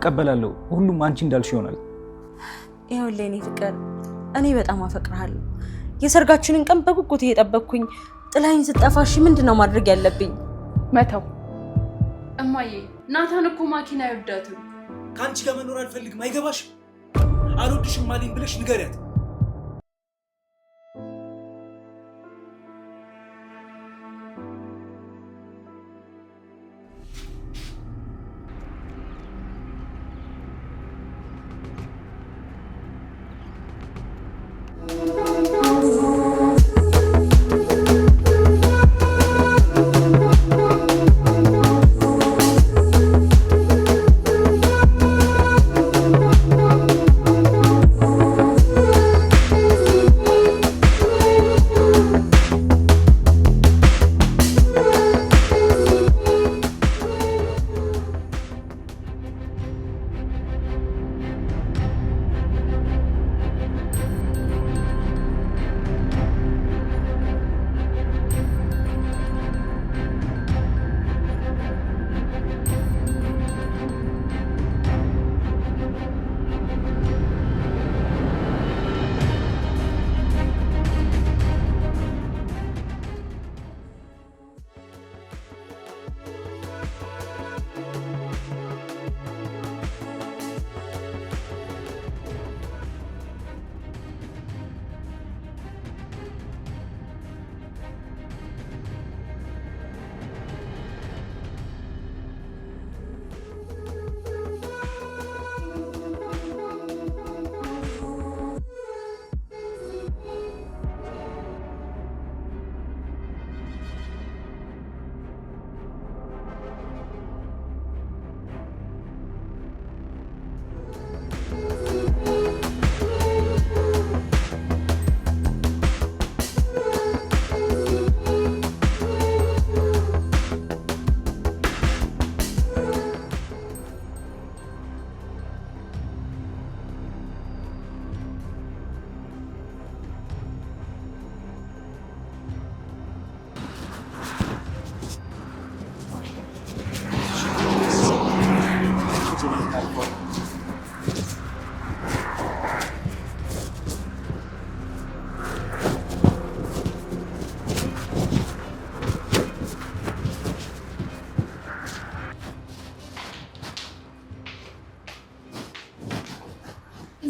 እቀበላለሁ። ሁሉም አንቺ እንዳልሽ ይሆናል። ይኸውልህ የኔ ፍቅር እኔ በጣም አፈቅርሃለሁ። የሰርጋችንን ቀን በጉጉት እየጠበቅኩኝ ጥላይን ስጠፋሽ ምንድነው ማድረግ ያለብኝ? መተው። እማዬ ናታን እኮ ማኪና አይወዳትም። ከአንቺ ጋር መኖር አልፈልግም። አይገባሽም? አልወድሽም አለኝ ብለሽ ንገሪያት።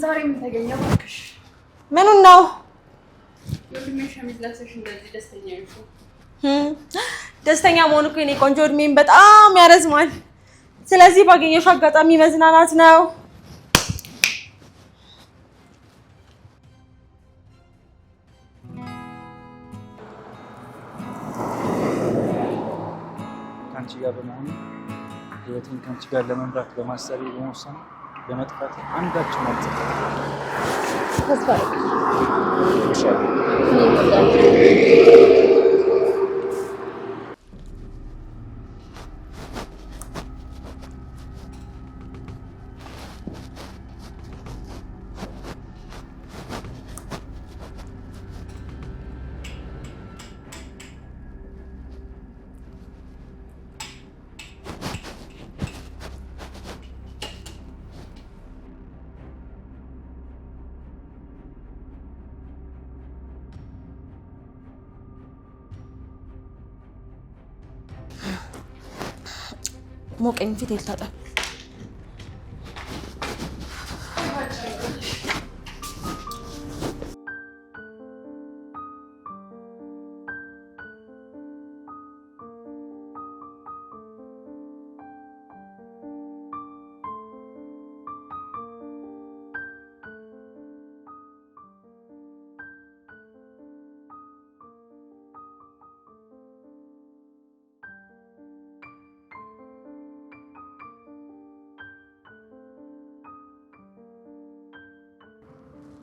ዛሬ ምን ተገኘው? እባክሽ ምኑን ነው? ወንድሜ ሸሚዝ ለብሰሽ እንደዚህ ደስተኛ ነሽ? ደስተኛ መሆን እኮ የኔ ቆንጆ እድሜን በጣም ያረዝማል። ስለዚህ ባገኘሽ አጋጣሚ መዝናናት ነው። ከአንቺ ጋር በመሆኑ ህይወቴን ከአንቺ ጋር ለመምራት በማሰቤ በመወሰኑ ለመጥፋት አንዳችን አልተፈጠረም። ተስፋ ሞቀኝ ፊት ይልታጣ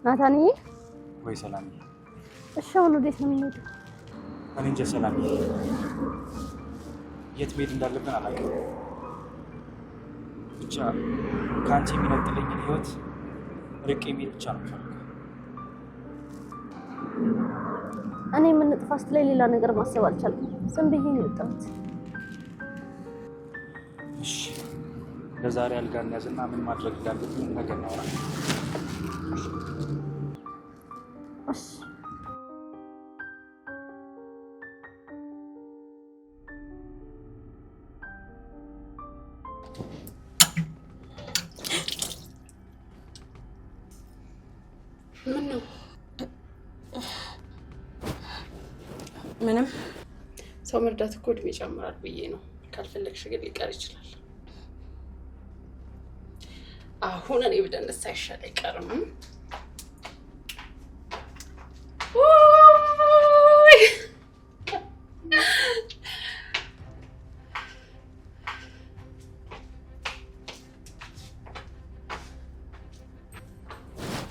ናታንዬ ወይ ሰላምዬ። እሺ አሁን ወዴት ነው የምንሄደው? እኔ እንጃ ሰላምዬ፣ የት መሄድ እንዳለብን አላውቅም። ብቻ ከአንቺ የሚነጥለኝን ህይወት ርቄ መሄድ ብቻ ነው የምፈልገው። እኔ የምንጥፋ ስትለኝ ሌላ ነገር ማሰብ አልቻልኩም። ዝም ብዬ ነው የወጣሁት። እሺ ለዛሬ አልጋ እንያዝና ምን ማድረግ እንዳለብን ነገ እናወራለን። ምንም ሰው መርዳት እኮ እድሜ ይጨምራል ብዬ ነው። ካልፈለግሽ ግን ሊቀር ይችላል። አሁን እኔ ብደንስ ሳይሻል አይቀርም።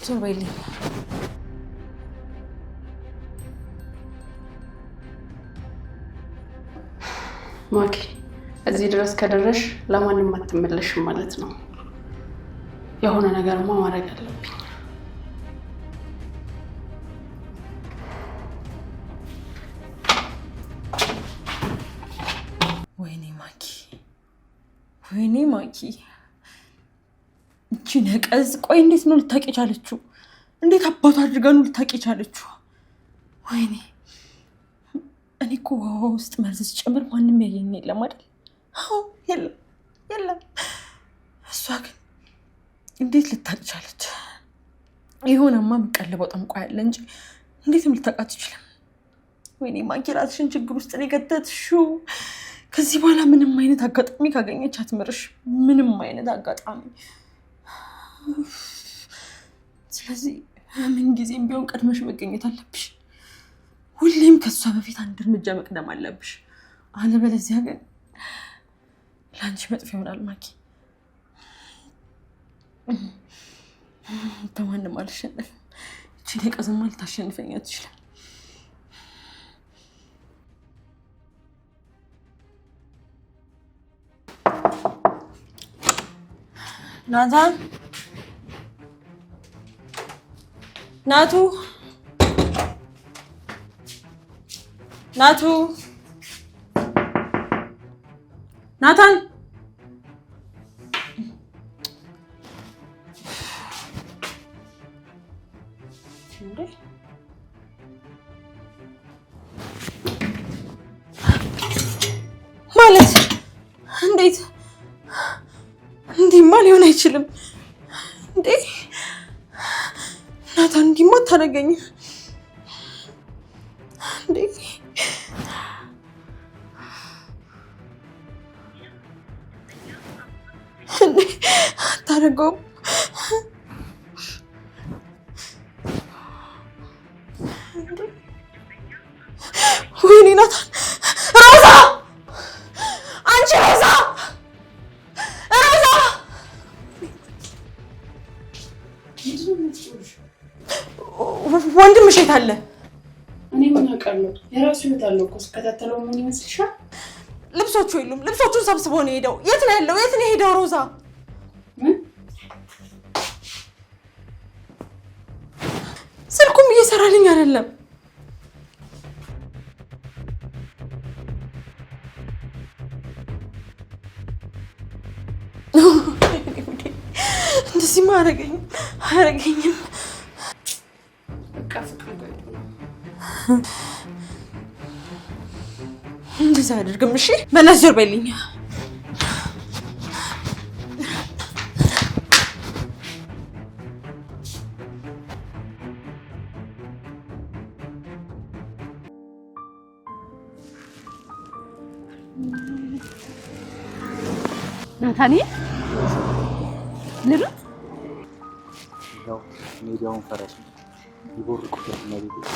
ዞር በይልኝ። ማኪ እዚህ ድረስ ከደረሽ ለማንም አትመለሽም ማለት ነው። የሆነ ነገርማ ማድረግ አለብኝ። ወይኔ ማኪ እቺ ነቀዝ ቆይ እንዴት ነው ልታቂ ቻለችው? እንዴት አባቱ አድርጋ ነው ልታቂ ቻለችው? ወይኔ እኔ እኮ ውስጥ መርዝ ሲጨምር ማንም ያየኝ የለም አይደል? አዎ የለም። እሷ ግን እንዴት ልታቂ ቻለች? ይሆነማ መቀለበው ጠንቋይ ያለ እንጂ እንዴትም ልታቃት ይችላል። ወይኔ ማኪ ራስሽን ችግር ውስጥ ነው የከተትሽው። ከዚህ በኋላ ምንም አይነት አጋጣሚ ካገኘች አትምርሽ። ምንም አይነት አጋጣሚ። ስለዚህ ምን ጊዜም ቢሆን ቀድመሽ መገኘት አለብሽ። ሁሌም ከሷ በፊት አንድ እርምጃ መቅደም አለብሽ። አለበለዚያ ግን ለአንቺ መጥፎ ይሆናል ማኪ። በማንም አልሸነፍም። እቺ ነቀዝማ ልታሸንፈኝ አትችልም። ናታን ናቱ ናታን ማለት እንዴት እንዲህማ ሊሆን አይችልም እንዴ? ናታን እንዲህማ አታደርገኝም እንዴ? አታደርገውም። ወይኔ ናታን! ሮዛ! አንቺ ሮዛ! ወንድምሽ የት አለ? እኔ ምን አውቃለሁ? የራሱ ህይወት አለው እኮ። ስከታተለው ምን ይመስልሻል? ልብሶቹ የሉም። ልብሶቹን ሰብስቦ ነው የሄደው። የት ነው ያለው? የት ነው የሄደው? ሮዛ ስልኩም እየሰራልኝ አይደለም። እንደዚህማ አያረገኝም። እንደዛ አያደርግም። እሺ በእናትሽ ዞር በይልኝ። ናታኒ ልሩት ያው ሜዲያውን ፈረስ ይቦርቁበት ነው ቤት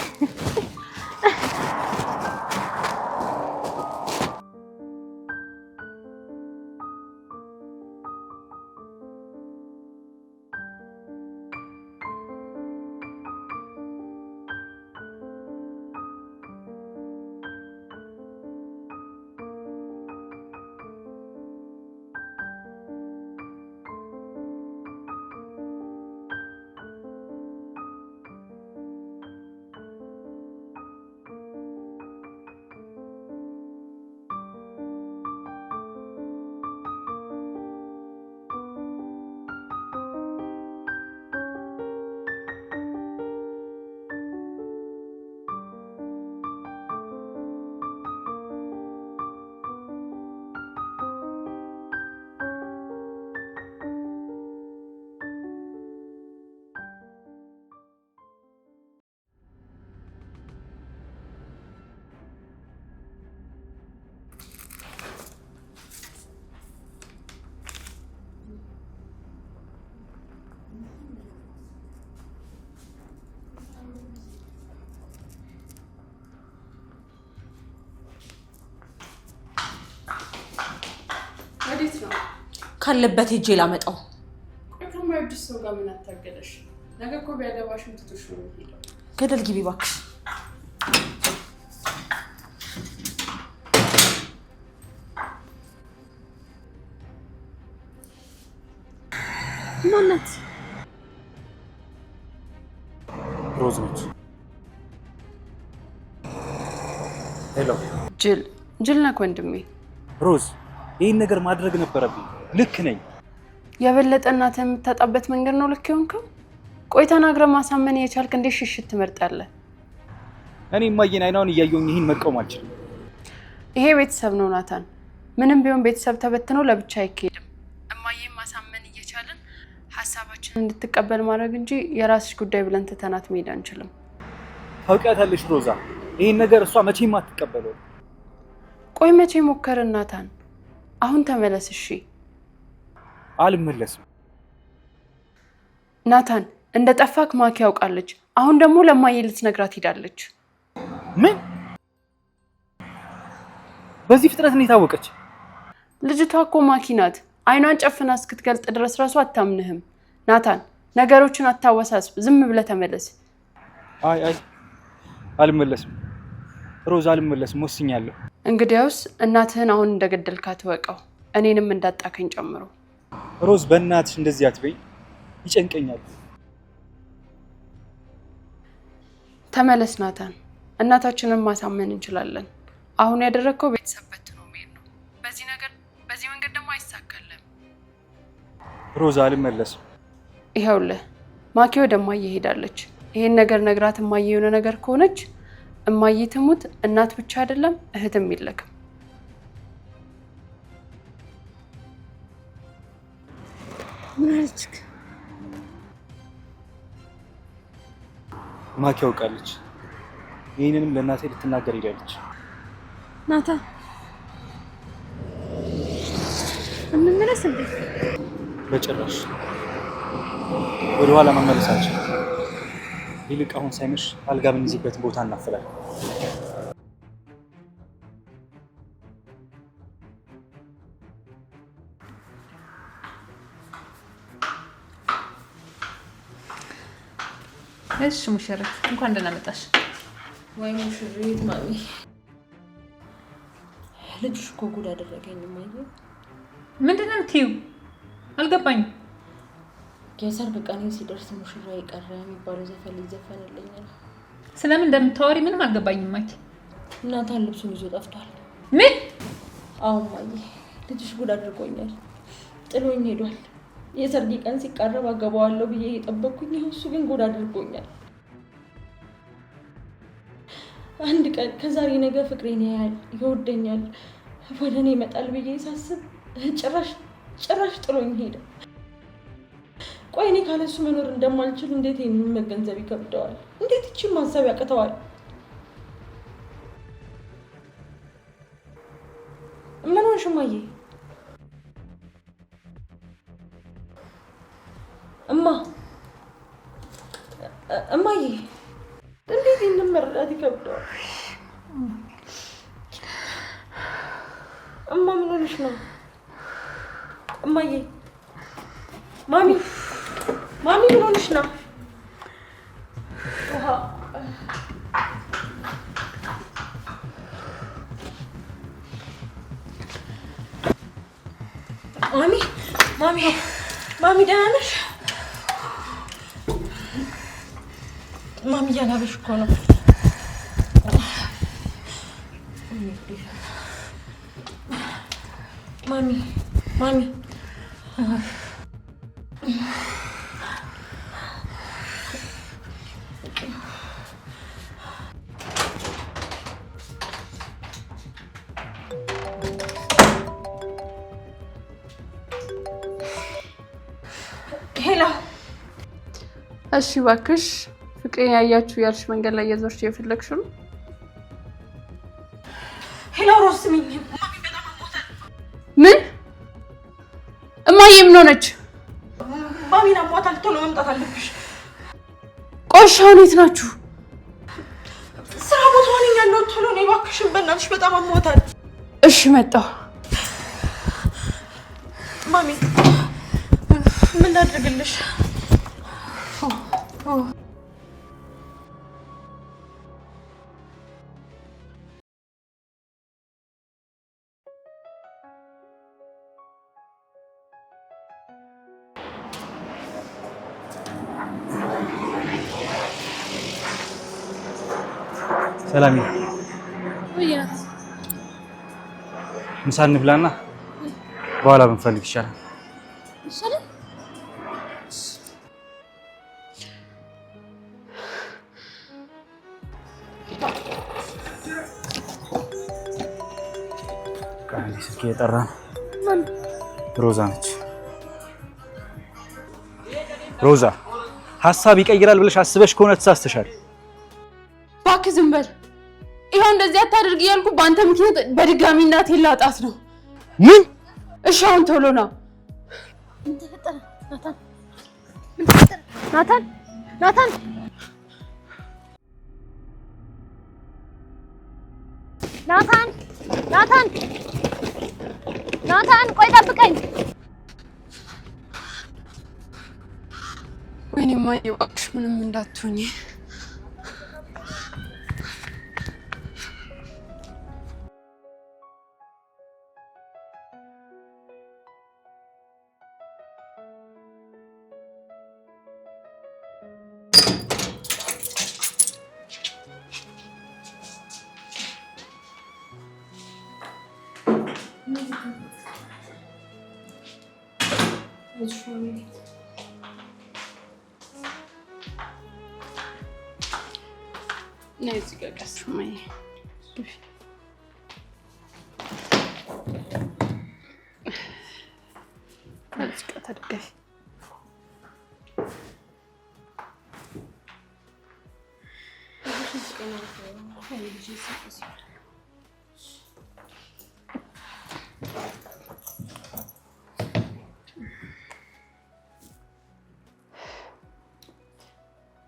ካለበት ሄጄ ላመጣው። ከማይወድሽ ሰው ጋር ምን አታገለሽ? ነገ እኮ ቢያገባሽም ትቶሽ ነው የሚሄደው። ገደል ግቢ እባክሽ። ማናት? ሮዝ ነች። ሄሎ። ጅል ነህ ወንድሜ። ሮዝ፣ ይህን ነገር ማድረግ ነበረብኝ። ልክ ነኝ። የበለጠ እናትህ የምታጣበት መንገድ ነው ልክ የሆንከው። ቆይ ተናግረህ ማሳመን የቻልክ እንዴት ሽሽት ትመርጣለህ? እኔ እማዬን አይናውን እያየሁኝ ይህን መቃወም አልችልም። ይሄ ቤተሰብ ነው ናታን። ምንም ቢሆን ቤተሰብ ተበትኖ ለብቻ አይካሄድም። እማዬን ማሳመን እየቻልን ሀሳባችንን እንድትቀበል ማድረግ እንጂ የራስሽ ጉዳይ ብለን ትተናት መሄድ አንችልም። ታውቂያታለሽ ሮዛ፣ ይህን ነገር እሷ መቼም አትቀበለው። ቆይ መቼ ሞከርን ናታን? አሁን ተመለስ እሺ። አልመለስም ናታን። እንደ ጠፋክ ማኪ ያውቃለች። አሁን ደግሞ ለማዬ ልትነግራት ሄዳለች። ምን? በዚህ ፍጥነት ነው የታወቀች? ልጅቷ እኮ ማኪ ናት። አይኗን ጨፍና እስክትገልጥ ድረስ ራሱ አታምንህም። ናታን ነገሮችን አታወሳስብ። ዝም ብለህ ተመለስ። አይ አልመለስም ሮዛ፣ አልመለስም። ወስኛለሁ። እንግዲያውስ እናትህን አሁን እንደገደልካት ወቀው፣ እኔንም እንዳጣከኝ ጨምሮ። ሮዝ፣ በእናትሽ እንደዚህ አትበይ፣ ይጨንቀኛል። ተመለስ ናታን። እናታችንን ማሳመን እንችላለን። አሁን ያደረግከው ቤተሰብ በትኖ መሄድ ነው። በዚህ መንገድ ደግሞ አይሳካልም። ሮዛ፣ አልመለስም። ይኸውልህ ማኪ ወደ እማዬ ሄዳለች። ይሄን ነገር ነግራት እማዬ የሆነ ነገር ከሆነች እማዬ ትሙት፣ እናት ብቻ አይደለም እህትም የለክም። ማርችክ ማኪ ያውቃለች። ይህንንም ለእናቴ ልትናገር ሄዳለች። ናታ እንመለስ እንዴ? በጭራሽ ወደ ኋላ መመለስ አልችልም። ይልቅ አሁን ሳይመሽ አልጋ ብንይዝበት ቦታ እናፈላለን። እሺ ሙሽሪት፣ እንኳን ደህና መጣሽ። ወይ ሙሽሪት ማሚ፣ ልጅሽ እኮ ጉድ አደረገኝ። ማየ ምንድን ነው የምትይው? አልገባኝም። የሰርግ ቀኔ ሲደርስ ሙሽራ የቀረ የሚባለው ዘፈን ሊዘፈንልኛል። ስለምን እንደምታወሪ ምንም አልገባኝም። ማኪ፣ ናታን ልብሱን ይዞ ጠፍቷል። ምን? አዎ ማየ፣ ልጅሽ ጉድ አድርጎኛል። ጥሎኝ ሄዷል። የሰርግ ቀን ሲቃረብ አገባዋለሁ ብዬ የጠበቅኩኝ፣ እሱ ግን ጉድ አድርጎኛል። አንድ ቀን ከዛሬ ነገ ፍቅሬን ያያል፣ ይወደኛል፣ ወደ እኔ ይመጣል ብዬ ሳስብ ጭራሽ ጥሎኝ ሄደ። ቆይ እኔ ካለሱ መኖር እንደማልችል እንዴት ይህንን መገንዘብ ይከብደዋል? እንዴት ይቺን ማሰብ ያቅተዋል? ምን ሆንሽ እማዬ? እማዬ እንዴት ይህንን መረዳት ይከብደዋል? እማ ምን ሆንሽ ነው? እማዬ፣ ማሚ ምን ሆንሽ ነው? ውሃ ማሚ ደህና ነሽ? ማሚ እያላበሽ እኮ ነው። ማሚ ሄሎ። እሺ እባክሽ ፍቅሬን ያያችሁ ያልሽ መንገድ ላይ የዞርሽ የፈለግሽ ነው? ሄሎ ሮዝ ስሚኝ፣ ማሚ በጣም አሞታል። ምን? እማዬ ምን ሆነች? ማሚን አሟታል። ቶሎ መምጣት አለብሽ። ቆሻ የት ናችሁ? ስራ ቦታ ነኝ ያለሁት። ቶሎ ነይ እባክሽን፣ በእናትሽ በጣም አሟታል። እሺ መጣሁ። ማሚ ምን ላድርግልሽ? ሰላም ወይናት ምሳ እንብላና በኋላ ብንፈልግ ይሻላል። ይሻላል። ቃል ስልክ እየጠራ ነው። ሮዛ ነች። ሮዛ ሀሳብ ይቀይራል ብለሽ አስበሽ ከሆነ ተሳስተሻል። እባክህ ዝም በል። ይኸው እንደዚህ አታድርግ እያልኩ በአንተ ምክንያት በድጋሚ እናቴን ላጣት ነው። ምን? እሺ አሁን ቶሎ ና። ምን ተፈጠረ? ናታን ምን ተፈጠረ? ናታን ናታን ናታን ናታን ናታን ቆይ ጠብቀኝ። ወይኔ እማዬ እባክሽ ምንም እንዳትሆኝ። ነይ እዚህ ጋር ቀስ እማዬ። እዚህ ጋር ተደገፊ።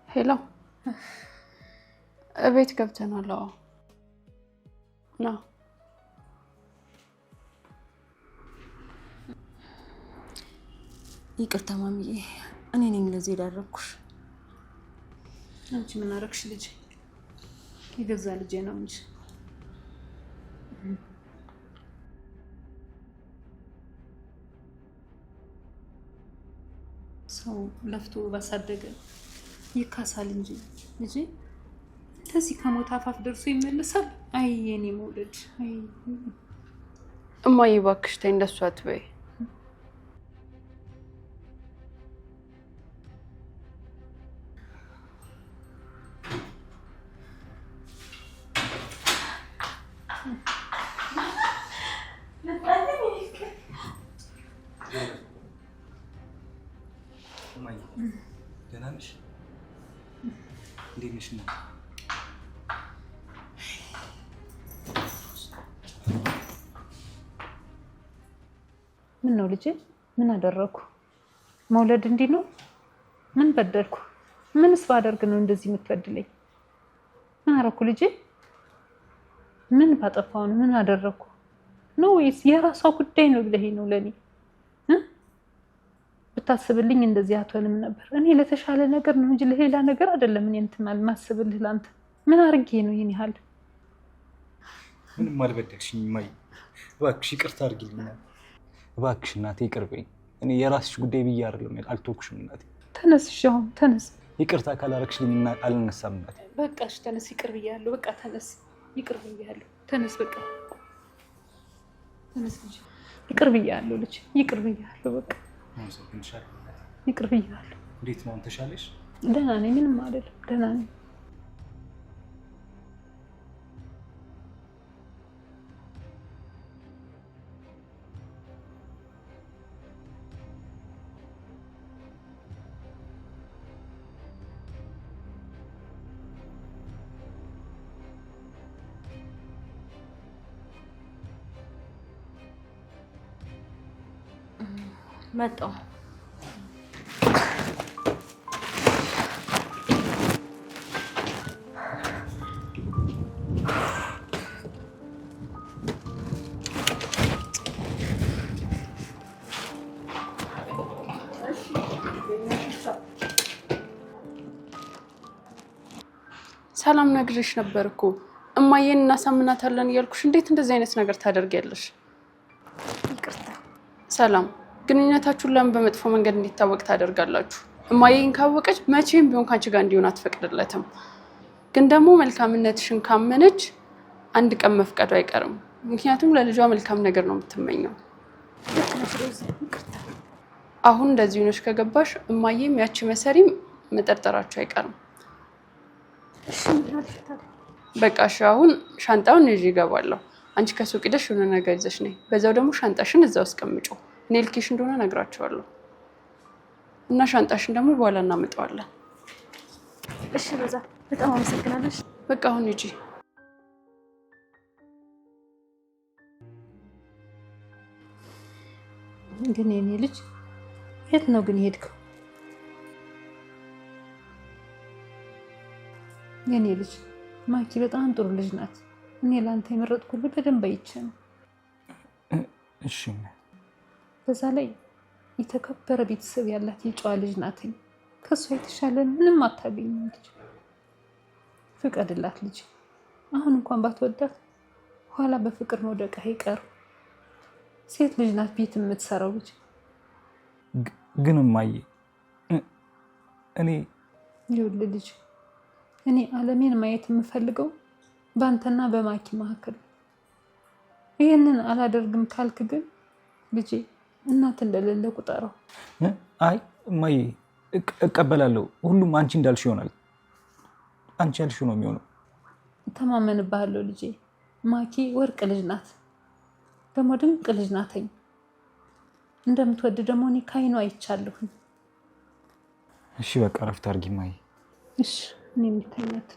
ሄሎ እቤት ገብተናል። አዎ ና። ይቅርታ ማሚዬ፣ እኔ ነኝ ለዚህ የዳረኩሽ። አንቺ ምን አደረግሽ ልጄ? የገዛ ልጄ ነው እንጂ ሰው ለፍቶ ባሳደገ ይካሳል እንጂ ልጄ እንደዚህ ከሞት አፋፍ ደርሶ ይመለሳል? አይ የኔ መውለድ። አይ እማዬ እባክሽ ተይ እንደሱ አትበይ። ደህና ነሽ? እንዴት ነሽ? ምን ነው ልጄ? ምን አደረኩ? መውለድ እንዲህ ነው? ምን በደልኩ? ምንስ ባደርግ ነው እንደዚህ የምትበድለኝ? ምን አደረኩ ልጄ? ምን ባጠፋው ነው? ምን አደረኩ ነው? ወይስ የራሷ ጉዳይ ነው ብለህ ነው ለኔ? ብታስብልኝ እንደዚህ አትሆንም ነበር። እኔ ለተሻለ ነገር ነው እንጂ ለሌላ ነገር አይደለም። እኔ እንትን ማስብልህ ላንተ ምን አድርጌ ነው ይሄን ያህል? ምንም አልበደልሽኝ እማዬ፣ እባክሽ ይቅርታ አድርጊልኝ። እባክሽ እናቴ ይቅር በይኝ። እኔ የራስሽ ጉዳይ ብዬ አይደለም አልተውኩሽም እናቴ። ተነስ፣ እሺ አሁን ተነስ። ይቅርታ ካላረግሽልኝ አልነሳም እናቴ። በቃ እሺ ተነስ፣ ይቅር ብያለሁ። በቃ ተነስ፣ ይቅር ብያለሁ። ተነስ፣ በቃ ተነስ ልጅ፣ ይቅር ብያለሁ ልጅ፣ ይቅር ብያለሁ። በቃ ይቅር ብያለሁ። እንዴት ነው ተሻለሽ? ደህና ነኝ፣ ምንም አይደለም፣ ደህና ነኝ። መጣሁ። ሰላም ነግሬሽ ነበር እኮ እማዬን እናሳምናታለን እያልኩሽ እንዴት እንደዚህ አይነት ነገር ታደርጊያለሽ? ይቅርታ ሰላም፣ ግንኙነታችሁን ለምን በመጥፎ መንገድ እንዲታወቅ ታደርጋላችሁ? እማዬን ካወቀች መቼም ቢሆን ካንቺ ጋር እንዲሆን አትፈቅድለትም። ግን ደግሞ መልካምነትሽን ካመነች አንድ ቀን መፍቀዱ አይቀርም። ምክንያቱም ለልጇ መልካም ነገር ነው የምትመኘው። አሁን እንደዚህ ሆነሽ ከገባሽ እማዬም ያቺ መሰሪም መጠርጠራችሁ አይቀርም። በቃ እሺ፣ አሁን ሻንጣውን ይዤ እገባለሁ። አንቺ ከሱቅ ሄደሽ የሆነ ነገር ይዘሽ ነይ። በዛው ደግሞ ሻንጣሽን እዛው አስቀምጪው። እኔ ልኬሽ እንደሆነ እነግራቸዋለሁ እና ሻንጣሽን ደግሞ በኋላ እናመጣዋለን። እሺ ሮዛ፣ በጣም አመሰግናለሽ። በቃ አሁን ሂጂ። ግን የኔ ልጅ የት ነው ግን ሄድከው? የኔ ልጅ ማኪ በጣም ጥሩ ልጅ ናት። እኔ ላንተ የመረጥኩልህ በደንብ አይቼ ነው። እሺ። በዛ ላይ የተከበረ ቤተሰብ ያላት የጨዋ ልጅ ናትኝ። ከሷ የተሻለ ምንም አታገኝም። ልጅ ፍቀድላት ልጅ። አሁን እንኳን ባትወዳት ኋላ በፍቅር መውደቅ አይቀር። ሴት ልጅ ናት ቤት የምትሰራው ልጅ። ግን እማዬ እኔ ይኸውልህ ልጅ፣ እኔ ዓለሜን ማየት የምፈልገው በአንተና በማኪ መካከል። ይህንን አላደርግም ካልክ ግን ልጄ እናት እንደሌለ ቁጠረው። አይ እማዬ እቀበላለሁ። ሁሉም አንቺ እንዳልሽ ይሆናል። አንቺ ያልሽው ነው የሚሆነው። ተማመንብሃለሁ ልጄ። ማኪ ወርቅ ልጅ ናት፣ ደግሞ ድንቅ ልጅ ናተኝ። እንደምትወድ ደግሞ እኔ ካይኗ አይቻለሁኝ። እሺ በቃ ረፍት አድርጊ እማዬ። እሺ እኔ የምተኛት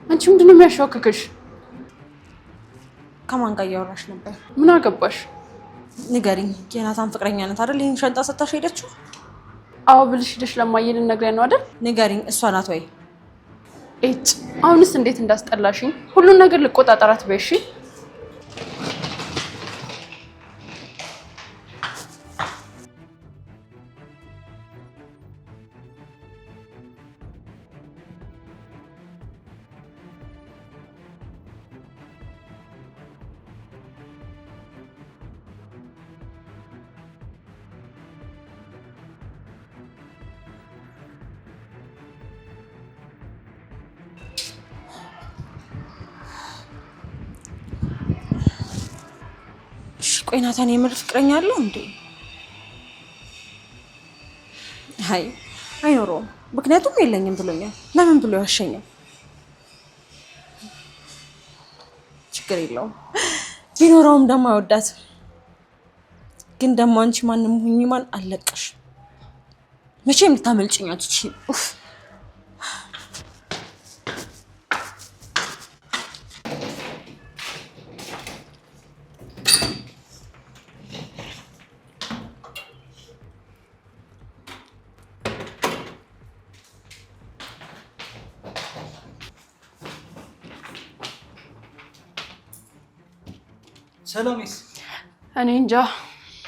አንቺ ምንድነው የሚያሻክክሽ? ከማን ጋር እያወራሽ ነበር? ምን አገባሽ? ንገሪኝ። የናታን ፍቅረኛ ናት አይደል? ይሄን ሻንጣ ሰጣሽ ሄደችው? አዎ ብልሽ ሄደሽ ለማየን ነግረን ነው አይደል? ንገሪኝ፣ እሷ ናት ወይ? እጭ አሁንስ እንዴት እንዳስጠላሽኝ። ሁሉን ነገር ልቆጣጠራት በይሽ። ቆይ ናታን የምር ፍቅረኛ አለው እንዴ? አይ አይኖረውም። ምክንያቱም የለኝም ብሎኛል። ለምን ብሎ ያሸኛል? ችግር የለውም። ቢኖረውም ደግሞ አይወዳትም። ግን ደግሞ አንቺ ማንም ሁኚ ማን አለቀሽ። መቼም ልታመልጭኝ አትችይም። ሰላምስ? እኔ እንጃ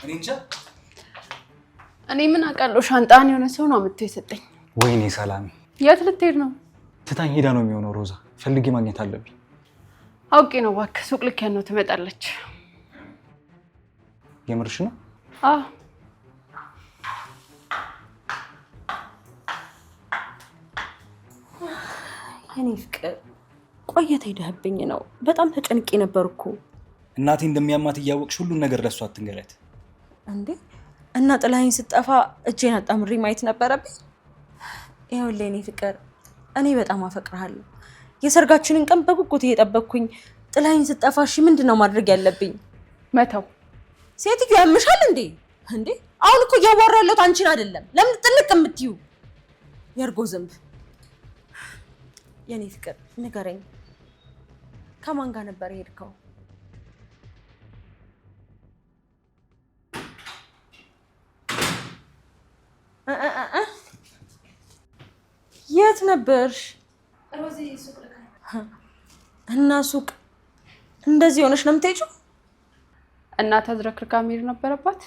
እንጃ። እኔ ምን አውቃለሁ። ሻንጣን የሆነ ሰው ነው አምጥቶ የሰጠኝ። ወይኔ ሰላም፣ የት ልትሄድ ነው? ትታኝ ሄዳ ነው የሚሆነው። ሮዛ ፈልጌ ማግኘት አለብኝ። አውቄ ነው እባክህ። ሱቅ ልክ ነው ትመጣለች። የምርሽ ነው? አዎ። የኔ ፍቅር ቆየት ሄደህብኝ ነው። በጣም ተጨንቄ ነበርኩ። እናቴ እንደሚያማት እያወቅሽ ሁሉን ነገር ለሷ አትንገሪያት እንዴ። እና ጥላዬን ስጠፋ እጄን አጣምሬ ማየት ነበረብኝ። ይኸውልህ የኔ ፍቅር፣ እኔ በጣም አፈቅርሃለሁ። የሰርጋችንን ቀን በጉጉት እየጠበቅኩኝ ጥላዬን ስጠፋ እሺ ምንድነው ማድረግ ያለብኝ? መተው። ሴትዮ ያምሻል እንዴ? እንዴ አሁን እኮ እያወራሁ ያለሁት አንቺን አይደለም። ለምን ጥልቅ የምትዩ የእርጎ ዝንብ። የኔ ፍቅር ንገረኝ፣ ከማን ጋር ነበር የሄድከው? የት ነበርሽ? ሮዚ ሱቅ እና ሱቅ እንደዚህ ሆነሽ ነው የምትሄጂው? እና ተዝረክርካ መሄድ ነበረባት።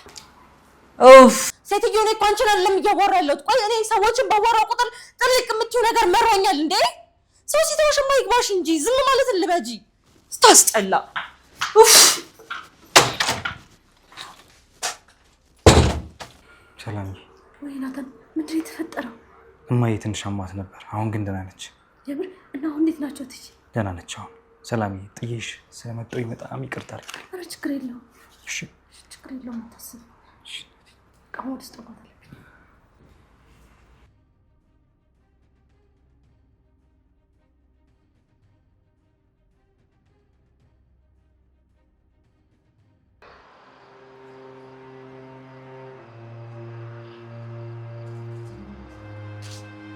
ኡፍ ሴትዮ፣ እኔ እኮ አንቺን አይደለም እያወራ ያለሁት። ቆይ እኔ ሰዎችን ባወራው ቁጥር ጥልቅ የምትይው ነገር መሮኛል እንዴ። ሰው ሲተውሽማ ይግባሽ እንጂ ዝም ማለት ልበጂ። ስታስጠላ። ኡፍ ሰላም። ወይ ናታን፣ ምንድን ነው የተፈጠረው? እማዬ ትንሽ አሟት ነበር፣ አሁን ግን ደህና ነች። የምር? እና አሁን እንዴት ናቸው? ትጂ ደህና ነች አሁን። ሰላምዬ፣ ጥዬሽ ስለመጣሁኝ በጣም ይቅርታ አድርጊልኝ። ኧረ ችግር የለውም። እሺ ችግር የለውም። አታስብ። አሁን ወደ ውስጥ መግባት አለብኝ።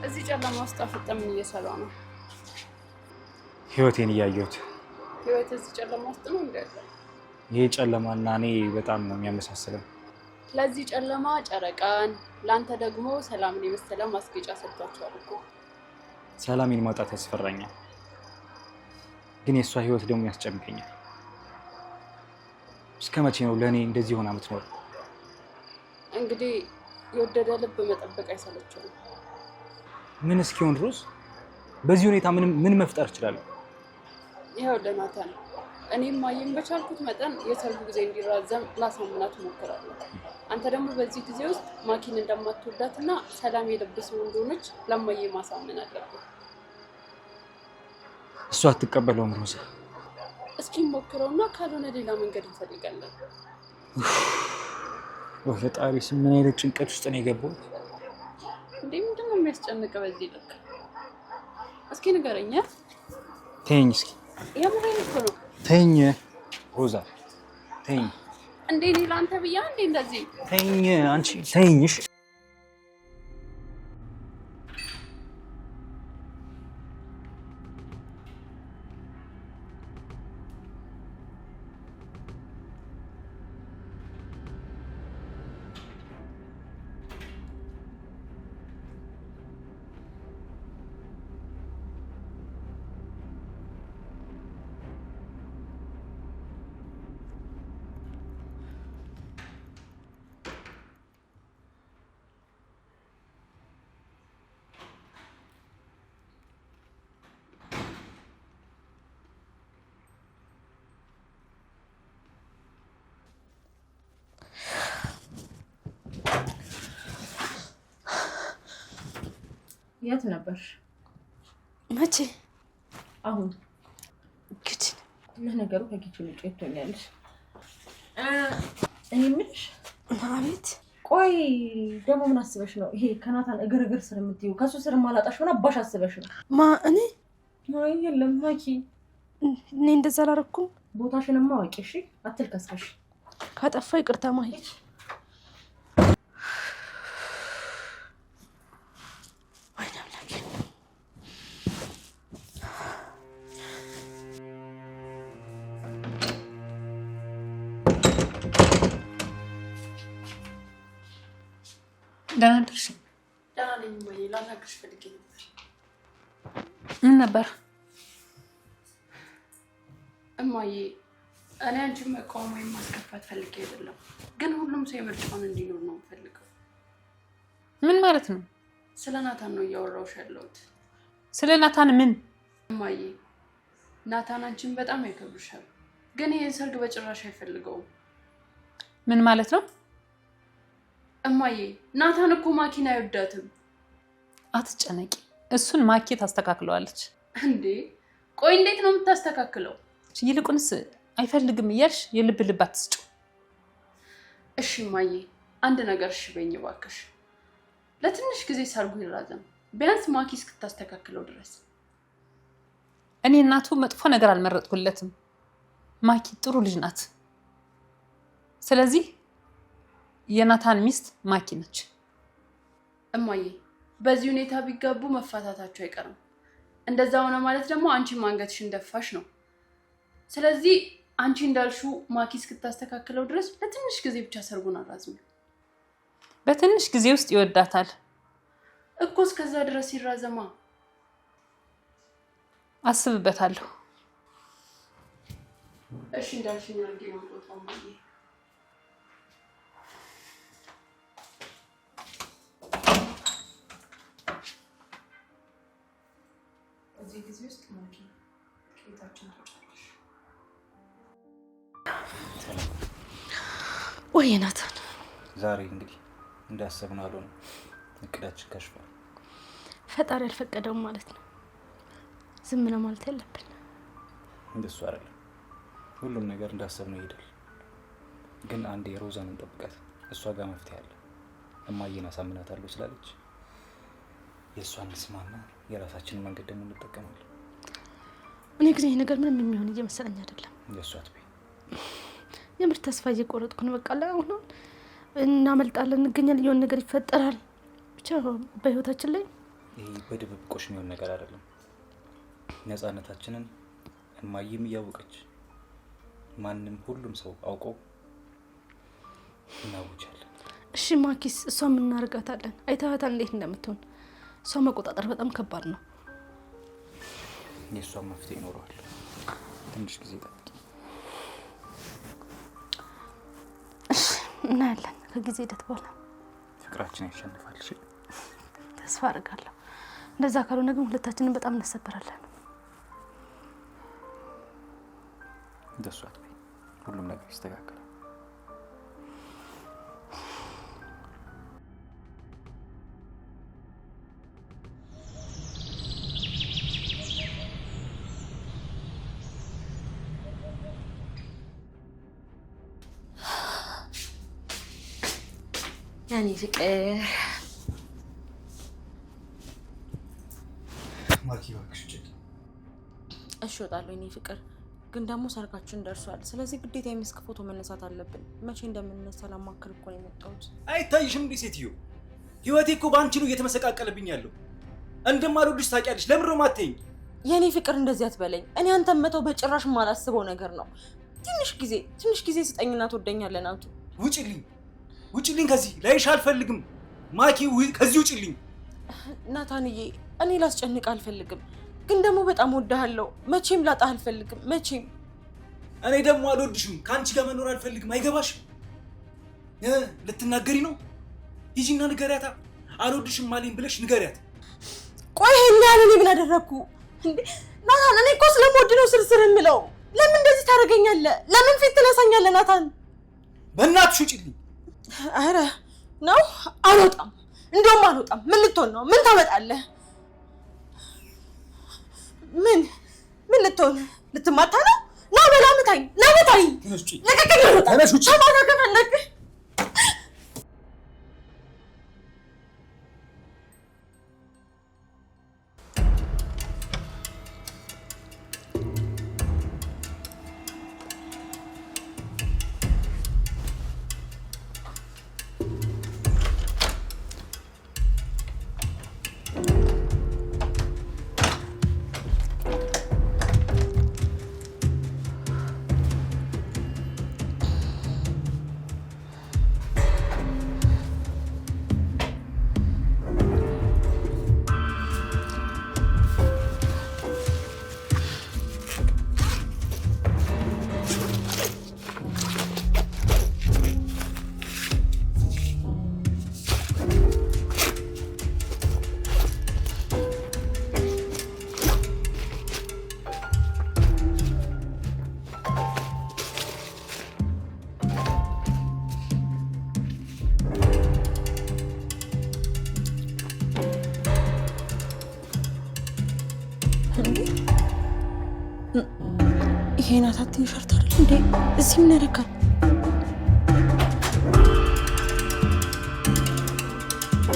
እዚህ ጨለማ ውስጥ አፍጠምን እየሰራ ነው። ህይወቴን እያየሁት። ህይወት እዚህ ጨለማ ውስጥ ነው እንዴ? ይሄ ጨለማና እኔ በጣም ነው የሚያመሳስለው። ለዚህ ጨለማ ጨረቃን፣ ላንተ ደግሞ ሰላምን የመሰለ ማስጌጫ ሰጥቷቸዋል እኮ። ሰላሜን ማጣት ያስፈራኛል፣ ግን የእሷ ህይወት ደግሞ ያስጨንቀኛል። እስከ መቼ ነው ለእኔ እንደዚህ ሆና የምትኖር? እንግዲህ የወደደ ልብ መጠበቅ አይሰለችውም። ምን እስኪሆን ድረስ በዚህ ሁኔታ ምን መፍጠር እችላለሁ? ይኸው ናታን፣ እኔም ማየም በቻልኩት መጠን የሰርጉ ጊዜ እንዲራዘም ላሳምናት እሞክራለሁ። አንተ ደግሞ በዚህ ጊዜ ውስጥ ማኪን እንደማትወዳትና ሰላም የልብ ሰው እንደሆነች ለማየ ማሳመን አለብህ። እሷ አትቀበለውም ሮዛ። እስኪ ሞክረውና ካልሆነ ሌላ መንገድ እንፈልጋለን። በፈጣሪ ስም ምን አይነት ጭንቀት ውስጥ ነው የገባሁት? እንዴ ምንድን ነው የሚያስጨንቅ በዚህ ልክ? እስኪ ንገረኝ። ተይኝ እስኪ። የምሬን እኮ ነው። ተይኝ ሮዛ፣ ተይኝ። እንዴ እኔ ለአንተ ብያ እንዴ እንደዚህ? ተይኝ አንቺ፣ ተይኝ። እሺ የት ነበር? መቼ? አሁን ኪችን። ለነገሩ ከኪችን ውጭ ትሆኛለሽ። እኔ የምልሽ አቤት። ቆይ ደግሞ ምን አስበሽ ነው ይሄ ከናታን እግር ስር የምትይው? ከሱ ስር ማላጣሽ ምን አባሽ አስበሽ ነው? እኔ አይ የለም ማኪ፣ እኔ እንደዛ አላደረኩም። ቦታሽንማ አውቂ እሺ፣ አትልከስከሽ። ካጠፋ ይቅርታ ማሂ። ደህና አደርሽ? ደህና ነኝ እማዬ። ላናግርሽ ፈልጌ ነበር። ምን ነበር? እማዬ እኔ አንቺን መቃወም ወይም ማስከፋት ፈልጌ አይደለም፣ ግን ሁሉም ሰው የምርጫውን እንዲኖር ነው የምፈልገው። ምን ማለት ነው? ስለ ናታን ነው እያወራሁሽ ያለሁት። ስለ ናታን ምን? እማዬ ናታን አንቺን በጣም ያከብርሻል፣ ግን ይህን ሰርግ በጭራሽ አይፈልገውም። ምን ማለት ነው? እማዬ ናታን እኮ ማኪን አይወዳትም። አትጨነቂ፣ እሱን ማኪ ታስተካክለዋለች። እንዴ ቆይ እንዴት ነው የምታስተካክለው? ይልቁንስ አይፈልግም እያልሽ የልብ ልብ አትስጪው። እሺ እማዬ አንድ ነገር እሺ በይኝ እባክሽ። ለትንሽ ጊዜ ሰርጉ ይራዘም፣ ቢያንስ ማኪ እስክታስተካክለው ድረስ። እኔ እናቱ መጥፎ ነገር አልመረጥኩለትም። ማኪ ጥሩ ልጅ ናት። ስለዚህ የናታን ሚስት ማኪ ነች። እማዬ በዚህ ሁኔታ ቢጋቡ መፋታታቸው አይቀርም። እንደዛ ሆነ ማለት ደግሞ አንቺ ማንገትሽን ደፋሽ ነው። ስለዚህ አንቺ እንዳልሽው ማኪ እስክታስተካክለው ድረስ ለትንሽ ጊዜ ብቻ ሰርጉን አራዝሚ። በትንሽ ጊዜ ውስጥ ይወዳታል እኮ እስከዛ ድረስ ይራዘማ። አስብበታለሁ። እሺ እንዳልሽኝ አድርጌ ነው የምወጣው ማየ። እዚህ ጊዜ ውስጥ ማኪ ቄታችን ተጫለሽ። ወይ ናታን፣ ዛሬ እንግዲህ እንዳሰብነው አልሆነም። እቅዳችን ከሽፏል። ፈጣሪ አልፈቀደውም ማለት ነው። ዝም ነው ማለት ያለብን። እንደሱ አይደለም። ሁሉም ነገር እንዳሰብነው ይሄዳል። ግን አንዴ ሮዛን እንጠብቃት። እሷ ጋር መፍትሄ አለ። እማዬን አሳምናታለሁ ስላለች የእሷን እንስማና የራሳችንን መንገድ ደግሞ እንጠቀማለን። እኔ ግን ይሄ ነገር ምንም የሚሆን እየመሰለኝ አይደለም። እንደሱ አትበይ። የምር ተስፋ እየቆረጥኩ ነው። በቃ አሁን እናመልጣለን፣ እንገኛለን፣ የሆነ ነገር ይፈጠራል ብቻ በህይወታችን ላይ። ይሄ በድብብቆሽ የሚሆን ነገር አይደለም። ነፃነታችንን እማዬም እያወቀች ማንም ሁሉም ሰው አውቀው እናውጃለን። እሺ ማኪስ፣ እሷ ምን እናርጋታለን? አይተሃታል እንዴት እንደምትሆን። እሷ መቆጣጠር በጣም ከባድ ነው። የእሷን መፍትሄ ይኖረዋል። ትንሽ ጊዜ ጠብቂ። እሺ እናያለን። ከጊዜ ሂደት በኋላ ፍቅራችን ያሸንፋል። እሺ ተስፋ አደርጋለሁ። እንደዛ ካልሆነ ግን ሁለታችንን በጣም እንሰበራለን። እንደሱ አትበይ። ሁሉም ነገር ይስተካከላል። ያኔ ፍቅር ማኪ እባክሽ ጭት። እሺ እወጣለሁ። የኔ ፍቅር ግን ደግሞ ሰርጋችን ደርሷል። ስለዚህ ግዴታ የመስክ ፎቶ መነሳት አለብን። መቼ እንደምንነሳ ላማክር እኮ ነው የመጣሁት። አይታይሽም እንዴ ሴትዮ? ህይወቴ እኮ በአንቺ ነው እየተመሰቃቀለብኝ ያለው። እንደማልወድሽ ታውቂያለሽ። ለምን ነው የማትይኝ? የኔ ፍቅር እንደዚህ አትበለኝ። እኔ አንተን መተው በጭራሽ የማላስበው ነገር ነው። ትንሽ ጊዜ ስጠኝና ትወደኛለህ። ናቱ ውጭልኝ ከዚህ ላይሽ አልፈልግም። ማኪ ከዚህ ውጭልኝ። ናታንዬ እኔ ላስጨንቅ አልፈልግም፣ ግን ደግሞ በጣም ወድሃለሁ። መቼም ላጣህ አልፈልግም። መቼም እኔ ደግሞ አልወድሽም። ከአንቺ ጋር መኖር አልፈልግም። አይገባሽም? ልትናገሪ ነው? ሂጂና ንገሪያታ። አልወድሽም ማለኝ ብለሽ ንገሪያት። ቆይ ይሄን ያህል እኔ ምን አደረግኩ እንዴ? ናታን እኔ እኮ ስለምወድ ነው ስርስር የምለው። ለምን እንደዚህ ታደርገኛለህ? ለምን ፊት ትነሳኛለህ? ናታን በእናትሽ ውጭልኝ። አረ ነው አልወጣም። እንደውም አልወጣም። ምን ልትሆን ነው? ምን ታመጣለህ? ምን ልትሆን? ልትማታ ነው? ና በላ ምታኝ፣ ና ምታኝ። ለቀቀኝ። ተነሽ ውጭ። ተማታ ከፈለክ ይሄ ናታት ቲሸርት አይደል እንዴ? እዚህ ምን ያደርጋል?